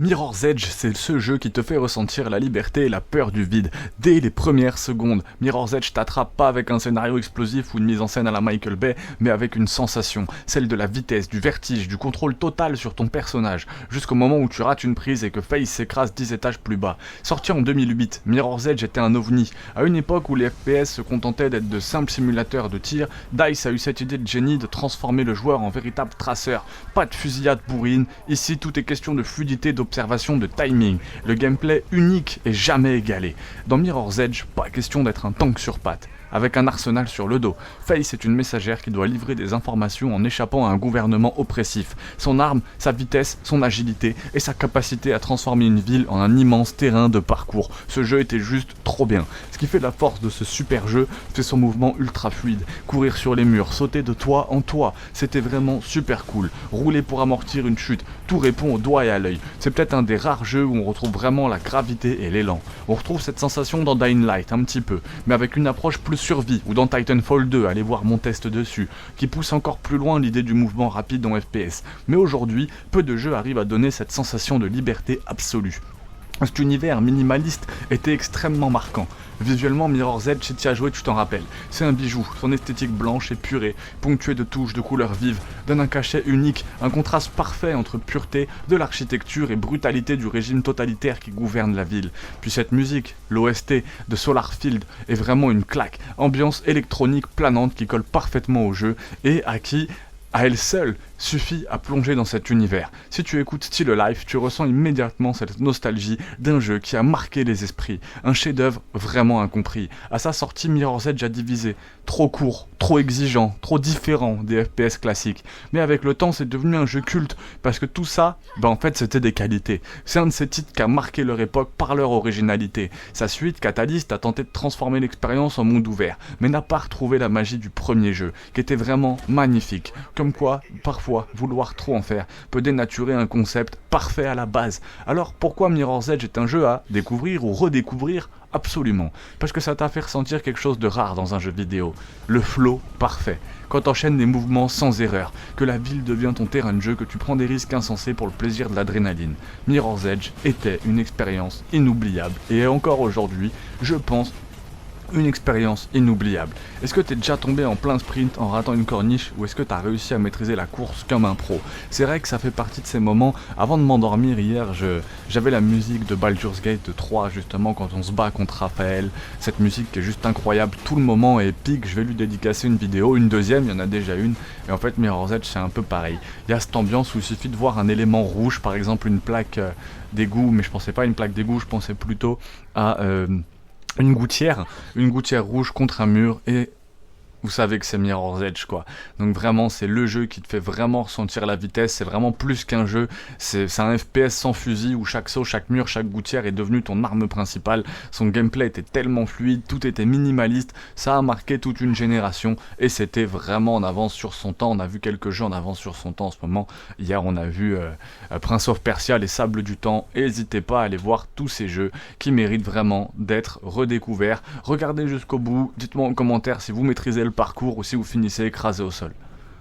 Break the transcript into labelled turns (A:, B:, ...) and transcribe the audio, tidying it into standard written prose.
A: Mirror's Edge, c'est ce jeu qui te fait ressentir la liberté et la peur du vide. Dès les premières secondes, Mirror's Edge t'attrape pas avec un scénario explosif ou une mise en scène à la Michael Bay, mais avec une sensation, celle de la vitesse, du vertige, du contrôle total sur ton personnage, jusqu'au moment où tu rates une prise et que Faye s'écrase 10 étages plus bas. Sorti en 2008, Mirror's Edge était un ovni. À une époque où les FPS se contentaient d'être de simples simulateurs de tir, DICE a eu cette idée de génie de transformer le joueur en véritable traceur. Pas de fusillade bourrine, ici tout est question de fluidité, d'observation, de timing, le gameplay unique et jamais égalé. Dans Mirror's Edge, pas question d'être un tank sur pattes, avec un arsenal sur le dos. Faye est une messagère qui doit livrer des informations en échappant à un gouvernement oppressif. Son arme, sa vitesse, son agilité et sa capacité à transformer une ville en un immense terrain de parcours. Ce jeu était juste trop bien. Ce qui fait la force de ce super jeu, c'est son mouvement ultra fluide. Courir sur les murs, sauter de toit en toit, c'était vraiment super cool. Rouler pour amortir une chute, tout répond au doigt et à l'œil. C'est peut-être un des rares jeux où on retrouve vraiment la gravité et l'élan. On retrouve cette sensation dans Dying Light un petit peu, mais avec une approche plus survie, ou dans Titanfall 2, allez voir mon test dessus, qui pousse encore plus loin l'idée du mouvement rapide en FPS. Mais aujourd'hui, peu de jeux arrivent à donner cette sensation de liberté absolue. Cet univers minimaliste était extrêmement marquant. Visuellement, Mirror's Edge, si tu y as joué, tu t'en rappelles. C'est un bijou, son esthétique blanche et purée, ponctuée de touches de couleurs vives, donne un cachet unique, un contraste parfait entre pureté de l'architecture et brutalité du régime totalitaire qui gouverne la ville. Puis cette musique, l'OST de Solarfield, est vraiment une claque, ambiance électronique planante qui colle parfaitement au jeu et à qui, à elle seule, suffit à plonger dans cet univers. Si tu écoutes Still Alive, tu ressens immédiatement cette nostalgie d'un jeu qui a marqué les esprits, un chef-d'œuvre vraiment incompris. À sa sortie, Mirror's Edge a divisé, trop court, trop exigeant, trop différent des FPS classiques. Mais avec le temps, c'est devenu un jeu culte, parce que tout ça, en fait, c'était des qualités. C'est un de ces titres qui a marqué leur époque par leur originalité. Sa suite, Catalyst, a tenté de transformer l'expérience en monde ouvert, mais n'a pas retrouvé la magie du premier jeu, qui était vraiment magnifique. Comme quoi, parfois, vouloir trop en faire peut dénaturer un concept parfait à la base. Alors pourquoi Mirror's Edge est un jeu à découvrir ou redécouvrir ? Absolument, parce que ça t'a fait ressentir quelque chose de rare dans un jeu vidéo, le flow parfait, quand t'enchaînes des mouvements sans erreur, que la ville devient ton terrain de jeu, que tu prends des risques insensés pour le plaisir de l'adrénaline. Mirror's Edge était une expérience inoubliable, et encore aujourd'hui, je pense, une expérience inoubliable. Est-ce que t'es déjà tombé en plein sprint en ratant une corniche ou est-ce que t'as réussi à maîtriser la course comme un pro ? C'est vrai que ça fait partie de ces moments. Avant de m'endormir hier, j'avais la musique de Baldur's Gate 3 justement quand on se bat contre Raphaël. Cette musique qui est juste incroyable, tout le moment est épique. Je vais lui dédicacer une vidéo, une deuxième, il y en a déjà une. Et en fait Mirror's Edge c'est un peu pareil. Il y a cette ambiance où il suffit de voir un élément rouge, par exemple une plaque d'égout, mais je pensais pas à une plaque d'égout, je pensais plutôt à une gouttière rouge contre un mur et vous savez que c'est Mirror's Edge quoi. Donc vraiment c'est le jeu qui te fait vraiment ressentir la vitesse, c'est vraiment plus qu'un jeu, c'est un FPS sans fusil où chaque saut, chaque mur, chaque gouttière est devenu ton arme principale. Son gameplay était tellement fluide, tout était minimaliste, ça a marqué toute une génération et c'était vraiment en avance sur son temps. On a vu quelques jeux en avance sur son temps en ce moment. Hier on a vu Prince of Persia, les Sables du Temps. N'hésitez pas à aller voir tous ces jeux qui méritent vraiment d'être redécouverts. Regardez jusqu'au bout, dites-moi en commentaire si vous maîtrisez le parcours ou si vous finissez écrasé au sol.